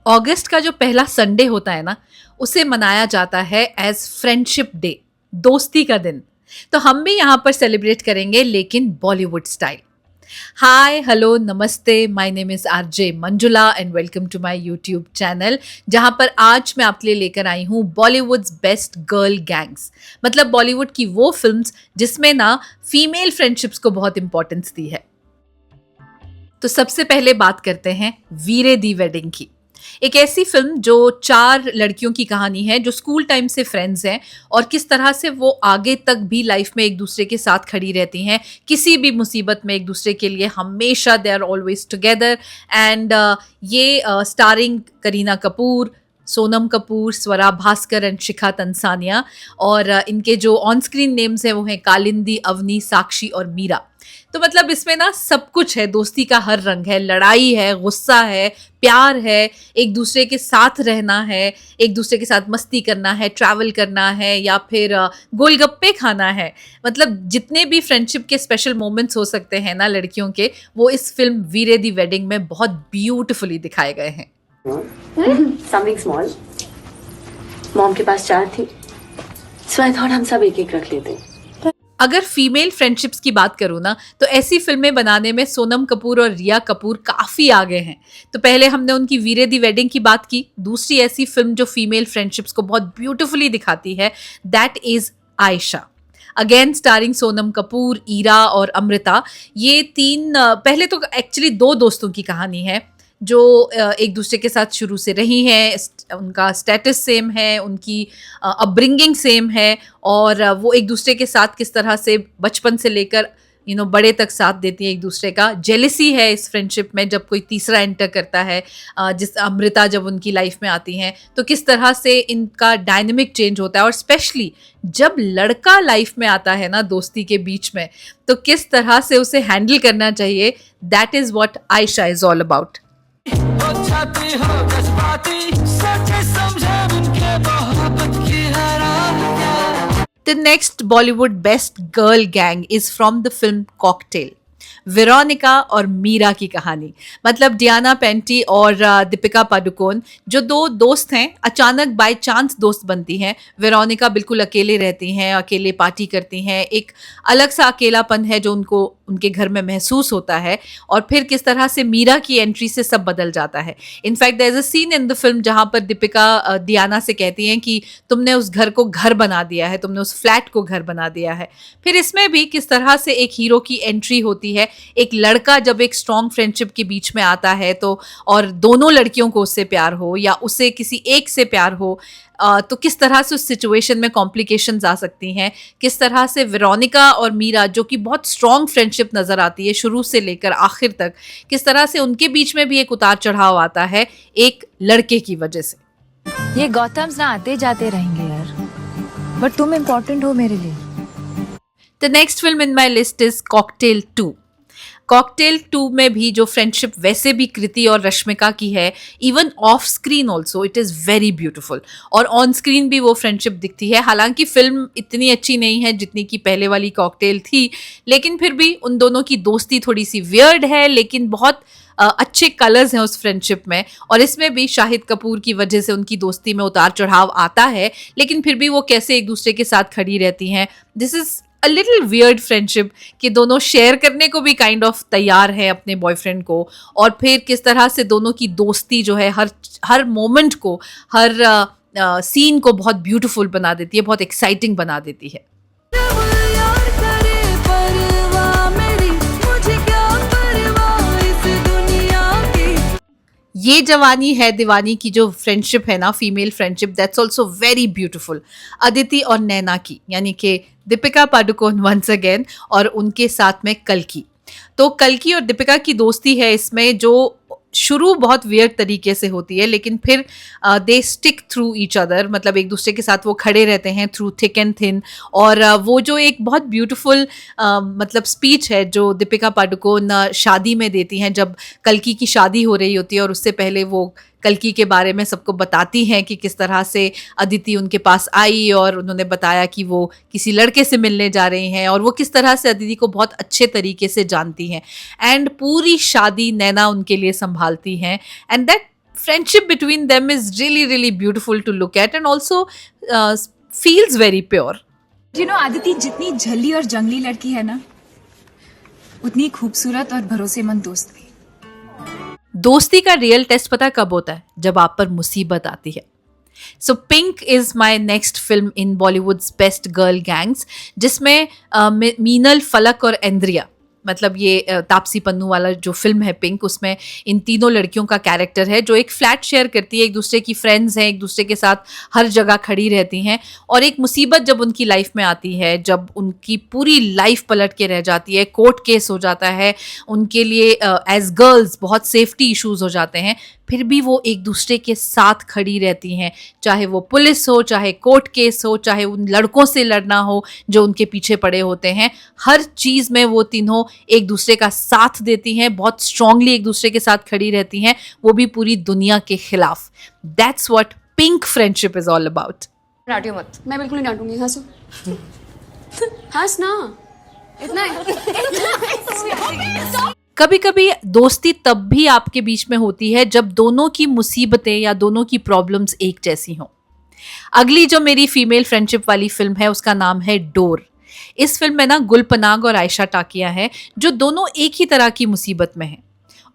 अगस्त का जो पहला संडे होता है ना, उसे मनाया जाता है एज फ्रेंडशिप डे, दोस्ती का दिन। तो हम भी यहाँ पर सेलिब्रेट करेंगे, लेकिन बॉलीवुड स्टाइल। हाय, हेलो, नमस्ते। My name is RJ Manjula and welcome to my YouTube channel, जहाँ पर आज मैं आपके लिए लेकर आई हूँ बॉलीवुड्स बेस्ट गर्ल गैंग्स। मतलब बॉलीवुड की वो फिल्म्स जिसमें ना फीमेल फ्रेंडशिप्स को बहुत इंपॉर्टेंस दी है। तो सबसे पहले बात करते हैं वीरे दी वेडिंग की। एक ऐसी फिल्म जो 4 लड़कियों की कहानी है जो स्कूल टाइम से फ्रेंड्स हैं और किस तरह से वो आगे तक भी लाइफ में एक दूसरे के साथ खड़ी रहती हैं, किसी भी मुसीबत में एक दूसरे के लिए हमेशा they are always together. And ये स्टारिंग करीना कपूर, सोनम कपूर, स्वरा भास्कर एंड शिखा तंसानिया। और इनके जो ऑन स्क्रीन नेम्स हैं वो हैं कालिंदी, अवनी, साक्षी और मीरा। तो मतलब इसमें ना सब कुछ है, दोस्ती का हर रंग है, लड़ाई है, गुस्सा है, प्यार है, एक दूसरे के साथ रहना है, एक दूसरे के साथ मस्ती करना है, ट्रैवल करना है, या फिर गोलगप्पे खाना है। मतलब जितने भी फ्रेंडशिप के स्पेशल मोमेंट्स हो सकते हैं ना लड़कियों के, वो इस फिल्म वीरे दी वेडिंग में बहुत ब्यूटिफुली दिखाए गए हैं। Something small. मॉम के पास 4 थी, सो आई थॉट हम सब एक एक रख लेते। अगर फीमेल फ्रेंडशिप्स की बात करूँ ना, तो ऐसी फिल्में बनाने में सोनम कपूर और रिया कपूर काफ़ी आगे हैं। तो पहले हमने उनकी वीरे दी वेडिंग की बात की। दूसरी ऐसी फिल्म जो फीमेल फ्रेंडशिप्स को बहुत ब्यूटिफुली दिखाती है, that is Aisha. Again starring Sonam Kapoor, Ira और अमृता। ये 3 पहले तो एक्चुअली 2 दोस्तों की कहानी है जो एक दूसरे के साथ शुरू से रही हैं। उनका स्टेटस सेम है, उनकी अपब्रिंगिंग सेम है, और वो एक दूसरे के साथ किस तरह से बचपन से लेकर बड़े तक साथ देती है एक दूसरे का। जेलिसी है इस फ्रेंडशिप में जब कोई तीसरा एंटर करता है, जिस अमृता जब उनकी लाइफ में आती हैं, तो किस तरह से इनका डायनेमिक चेंज होता है। और स्पेशली जब लड़का लाइफ में आता है ना दोस्ती के बीच में, तो किस तरह से उसे हैंडल करना चाहिए, that is what Ayesha is all about. The next Bollywood best girl gang is from the film Cocktail. Veronica और मीरा की कहानी। मतलब डियाना पेंटी और दीपिका पादुकोण जो 2 दोस्त हैं, अचानक बाय चांस दोस्त बनती हैं। वेरोनिका बिल्कुल अकेले रहती हैं, अकेले पार्टी करती हैं, एक अलग सा अकेलापन है जो उनको उनके घर में महसूस होता है। और फिर किस तरह से मीरा की एंट्री से सब बदल जाता है। In fact there is a scene in the film जहाँ पर दीपिका डियाना से कहती हैं कि तुमने उस घर को घर बना दिया है, तुमने उस फ्लैट को घर बना दिया है। फिर इसमें भी किस तरह से एक हीरो की एंट्री होती है। एक लड़का जब एक स्ट्रॉन्ग फ्रेंडशिप के बीच में आता है, तो और दोनों लड़कियों को उससे प्यार हो या उसे किसी एक से प्यार हो, तो किस तरह से उस सिचुएशन में कॉम्प्लिकेशंस आ सकती हैं। किस तरह से वेरोनिका और मीरा जो कि बहुत स्ट्रॉन्ग फ्रेंडशिप नज़र आती है शुरू से लेकर आखिर तक, किस तरह से उनके बीच में भी एक उतार चढ़ाव आता है एक लड़के की वजह से। ये गौतम्स ना आते जाते रहेंगे यार, बट तुम इम्पोर्टेंट हो मेरे लिए। The next film in my list is cocktail 2। Cocktail 2 में भी जो फ्रेंडशिप वैसे भी कृति और रश्मिका की है, even of screen also it is very beautiful. और ऑन स्क्रीन भी वो फ्रेंडशिप दिखती है। हालांकि फिल्म इतनी अच्छी नहीं है जितनी की पहले वाली कॉकटेल थी, लेकिन फिर भी उन दोनों की दोस्ती थोड़ी सी वियर्ड है, लेकिन बहुत अच्छे कलर्स हैं उस फ्रेंडशिप में। और इसमें भी शाहिद कपूर की वजह से उनकी दोस्ती में उतार चढ़ाव आता है, लेकिन फिर भी वो कैसे एक दूसरे के साथ खड़ी रहती हैं। This is a little weird friendship कि दोनों शेयर करने को भी काइंड ऑफ तैयार है अपने बॉयफ्रेंड को, और फिर किस तरह से दोनों की दोस्ती जो है हर मोमेंट को, हर सीन को बहुत ब्यूटीफुल बना देती है, बहुत एक्साइटिंग बना देती है। ये जवानी है दीवानी की जो फ्रेंडशिप है ना, female friendship, that's also very beautiful. Aditi और नैना की, यानी कि दीपिका पादुकोण वंस अगेन, और उनके साथ में कल्कि। तो कल्कि और दीपिका की दोस्ती है इसमें जो शुरू बहुत वियर्ड तरीके से होती है, लेकिन फिर they stick through each other. मतलब एक दूसरे के साथ वो खड़े रहते हैं थ्रू थिक एंड थिन। और वो जो एक बहुत ब्यूटीफुल मतलब स्पीच है जो दीपिका पादुकोण शादी में देती हैं, जब कल्कि की शादी हो रही होती है, और उससे पहले वो कल्कि के बारे में सबको बताती हैं कि किस तरह से अदिति उनके पास आई और उन्होंने बताया कि वो किसी लड़के से मिलने जा रही हैं, और वो किस तरह से अदिति को बहुत अच्छे तरीके से जानती हैं। एंड पूरी शादी नैना उनके लिए संभालती हैं। And that friendship between them is really really beautiful to look at and also feels very pure. You know, Aditi जितनी झल्ली और जंगली लड़की है ना, उतनी खूबसूरत और भरोसेमंद दोस्त भी। दोस्ती का रियल टेस्ट पता कब होता है? जब आप पर मुसीबत आती है। So pink is my next film in Bollywoods best girl gangs, जिसमें मीनल, फलक और इंद्रिया, मतलब ये तापसी पन्नू वाला जो फिल्म है पिंक, उसमें इन तीनों लड़कियों का कैरेक्टर है जो एक फ्लैट शेयर करती है, एक दूसरे की फ्रेंड्स हैं, एक दूसरे के साथ हर जगह खड़ी रहती हैं, और एक मुसीबत जब उनकी लाइफ में आती है, जब उनकी पूरी लाइफ पलट के रह जाती है, कोर्ट केस हो जाता है, उनके लिए एज गर्ल्स बहुत सेफ्टी इश्यूज हो जाते हैं, फिर भी वो एक दूसरे के साथ खड़ी रहती हैं, चाहे वो पुलिस हो, चाहे कोर्ट केस हो, चाहे उन लड़कों से लड़ना हो जो उनके पीछे पड़े होते हैं, हर चीज़ में वो तीनों एक दूसरे का साथ देती हैं, बहुत स्ट्रांगली एक दूसरे के साथ खड़ी रहती हैं, वो भी पूरी दुनिया के खिलाफ। That's what pink friendship is all about. डांटियो मत। मैं बिल्कुल नहीं डांटूंगी। हंसो। हंस ना। इतना कभी कभी दोस्ती तब भी आपके बीच में होती है जब दोनों की मुसीबतें या दोनों की प्रॉब्लम्स एक जैसी हों। अगली जो मेरी फीमेल फ्रेंडशिप वाली फिल्म है उसका नाम है डोर। इस फिल्म में ना गुल पनाग और आयशा टाकिया है, जो दोनों एक ही तरह की मुसीबत में हैं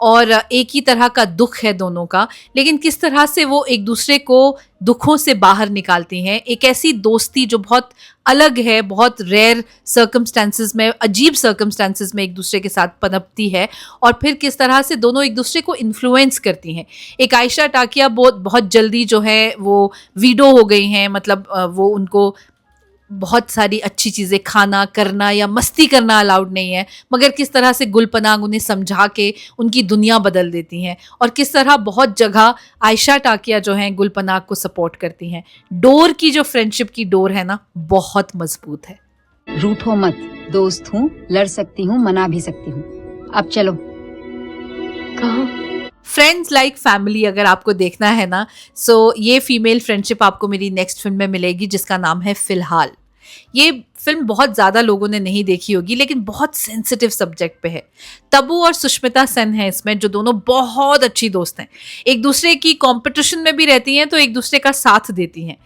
और एक ही तरह का दुख है दोनों का, लेकिन किस तरह से वो एक दूसरे को दुखों से बाहर निकालती हैं। एक ऐसी दोस्ती जो बहुत अलग है, बहुत रेयर सर्कमस्टेंसेस में, अजीब सर्कमस्टेंसेस में एक दूसरे के साथ पनपती है, और फिर किस तरह से दोनों एक दूसरे को इन्फ्लुएंस करती हैं। एक आयशा टाकिया बहुत जल्दी जो है वो वीडो हो गई हैं, मतलब वो उनको बहुत सारी अच्छी चीज़ें खाना, करना या मस्ती करना अलाउड नहीं है, मगर किस तरह से गुल पनाग उन्हें समझा के उनकी दुनिया बदल देती हैं, और किस तरह बहुत जगह आयशा टाकिया जो हैं गुल पनाग को सपोर्ट करती हैं। डोर की जो फ्रेंडशिप की डोर है ना, बहुत मजबूत है। रूठो मत, दोस्त हूँ, लड़ सकती हूँ, मना भी सकती हूँ। अब चलो। कहाँ? फ्रेंड्स लाइक फैमिली अगर आपको देखना है ना, सो ये फीमेल फ्रेंडशिप आपको मेरी नेक्स्ट फिल्म में मिलेगी, जिसका नाम है फिलहाल। ये फिल्म बहुत ज़्यादा लोगों ने नहीं देखी होगी, लेकिन बहुत सेंसिटिव सब्जेक्ट पे है। तब्बू और सुष्मिता सेन है इसमें, जो दोनों बहुत अच्छी दोस्त हैं, एक दूसरे की कंपटीशन में भी रहती हैं तो एक दूसरे का साथ देती हैं।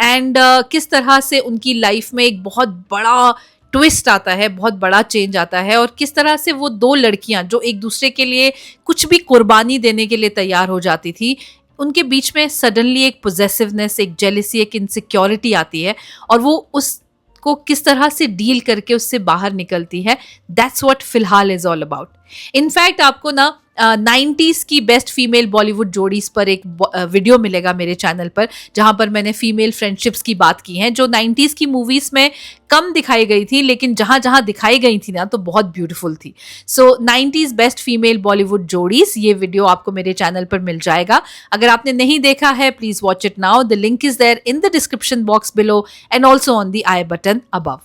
एंड किस तरह से उनकी लाइफ में एक बहुत बड़ा ट्विस्ट आता है, बहुत बड़ा चेंज आता है, और किस तरह से वो दो लड़कियां जो एक दूसरे के लिए कुछ भी कुर्बानी देने के लिए तैयार हो जाती थी, उनके बीच में सडनली एक पोजेसिवनेस, एक जेलिसी, एक इनसिक्योरिटी आती है, और वो उसको किस तरह से डील करके उससे बाहर निकलती है। दैट्स व्हाट फिलहाल इज ऑल अबाउट। इनफैक्ट आपको ना 90s की बेस्ट फीमेल बॉलीवुड जोड़ीज पर एक वीडियो मिलेगा मेरे चैनल पर, जहां पर मैंने फीमेल फ्रेंडशिप्स की बात की है, जो 90s की मूवीज में कम दिखाई गई थी, लेकिन जहां जहां दिखाई गई थी ना तो बहुत ब्यूटीफुल थी। सो 90s बेस्ट फीमेल बॉलीवुड जोड़ीज, ये वीडियो आपको मेरे चैनल पर मिल जाएगा। अगर आपने नहीं देखा है, please watch it now. The link is there in the description box below and also on the i button above.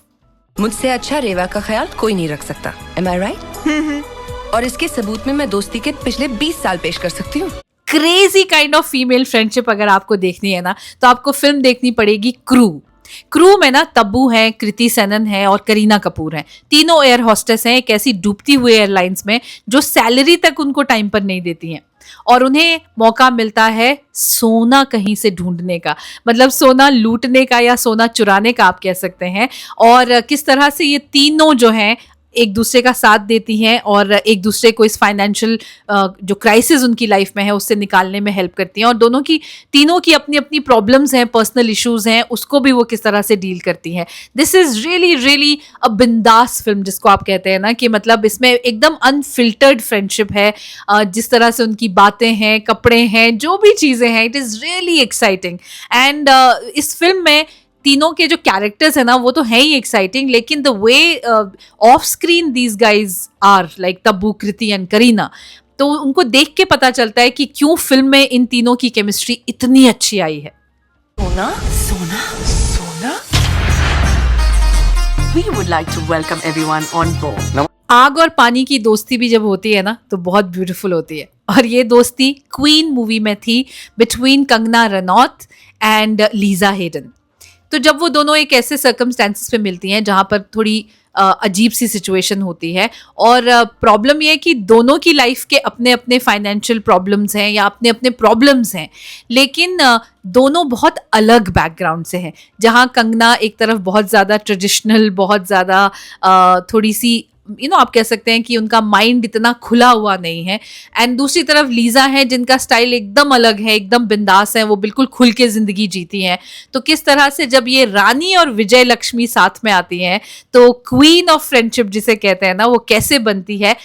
मुझसे अच्छा रेवा का ख्याल कोई नहीं रख सकता। Am I right? और इसके सबूत में मैं दोस्ती के पिछले 20 साल पेश कर सकती हूँ। Crazy kind of female friendship अगर आपको देखनी है ना, तो आपको फिल्म देखनी पड़ेगी क्रू में ना तब्बू है, कृति सेनन है और करीना कपूर है। तीनों एयर होस्टेस हैं एक ऐसी डूबती हुई एयरलाइंस में, जो सैलरी तक उनको टाइम पर नहीं देती हैं, और उन्हें मौका मिलता है सोना कहीं से ढूंढने का, मतलब सोना लूटने का या सोना चुराने का आप कह सकते हैं। और किस तरह से ये तीनों जो हैं एक दूसरे का साथ देती हैं और एक दूसरे को इस फाइनेंशियल जो क्राइसिस उनकी लाइफ में है उससे निकालने में हेल्प करती हैं, और तीनों की अपनी अपनी प्रॉब्लम्स हैं, पर्सनल इश्यूज हैं, उसको भी वो किस तरह से डील करती हैं। दिस इज रियली रियली अ बिंदास फिल्म, जिसको आप कहते हैं ना कि मतलब इसमें एकदम अनफिल्टर्ड फ्रेंडशिप है। जिस तरह से उनकी बातें हैं, कपड़े हैं, जो भी चीज़ें हैं, it is really exciting. And इस फिल्म में तीनों के जो कैरेक्टर्स है ना वो तो है ही एक्साइटिंग, लेकिन the way of screen these guys are like Tabu, Kriti and Kareena, तो उनको देख के पता चलता है कि क्यों फिल्म में इन तीनों की केमिस्ट्री इतनी अच्छी आई है। सोना सोना सोना। We would like to welcome everyone on board. आग और पानी की दोस्ती भी जब होती है ना तो बहुत ब्यूटीफुल होती है, और ये दोस्ती क्वीन मूवी में थी between Kangana Ranaut and Lisa Hayden. तो जब वो दोनों एक ऐसे सर्कमस्टेंसेस पे मिलती हैं जहाँ पर थोड़ी अजीब सी सिचुएशन होती है, और प्रॉब्लम ये है कि दोनों की लाइफ के अपने अपने फाइनेंशियल प्रॉब्लम्स हैं या अपने अपने प्रॉब्लम्स हैं, लेकिन दोनों बहुत अलग बैकग्राउंड से हैं। जहाँ कंगना एक तरफ बहुत ज़्यादा ट्रेडिशनल, बहुत ज़्यादा थोड़ी सी आप कह सकते हैं कि उनका माइंड इतना खुला हुआ नहीं है, एंड दूसरी तरफ लीजा है जिनका स्टाइल एकदम अलग है, एकदम बिंदास है, वो बिल्कुल खुल के जिंदगी जीती हैं। तो किस तरह से जब ये रानी और विजय लक्ष्मी साथ में आती हैं तो क्वीन ऑफ फ्रेंडशिप जिसे कहते हैं ना, वो कैसे बनती है,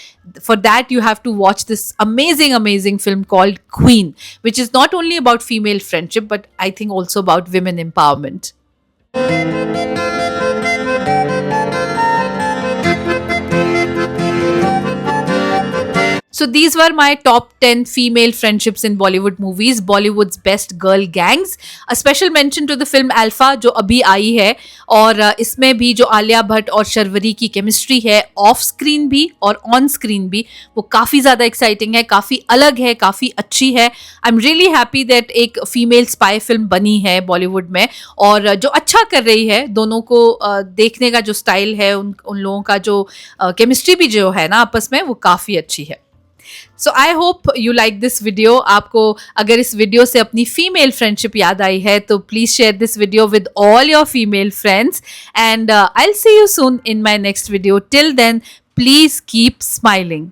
for that you have to watch this amazing film called Queen, which is not only about female friendship but I think also about women empowerment. So these were my top 10 female friendships in Bollywood movies, Bollywood's best girl gangs. A special mention to the film Alpha जो अभी आई है, और इसमें भी जो आलिया भट्ट और शर्वरी की chemistry है ऑफ स्क्रीन भी और ऑन स्क्रीन भी, वो काफ़ी ज़्यादा एक्साइटिंग है, काफ़ी अलग है, काफ़ी अच्छी है। I am really happy that एक फीमेल स्पाई फिल्म बनी है बॉलीवुड में, और जो अच्छा कर रही है, दोनों को देखने का जो स्टाइल है, उन लोगों का जो केमिस्ट्री भी जो है ना आपस में, वो काफ़ी अच्छी है। So I hope you like this video. आपको अगर इस वीडियो से अपनी फीमेल फ्रेंडशिप याद आई है तो please share this video with all your female friends, and I will see you soon in my next video. Till then please keep smiling.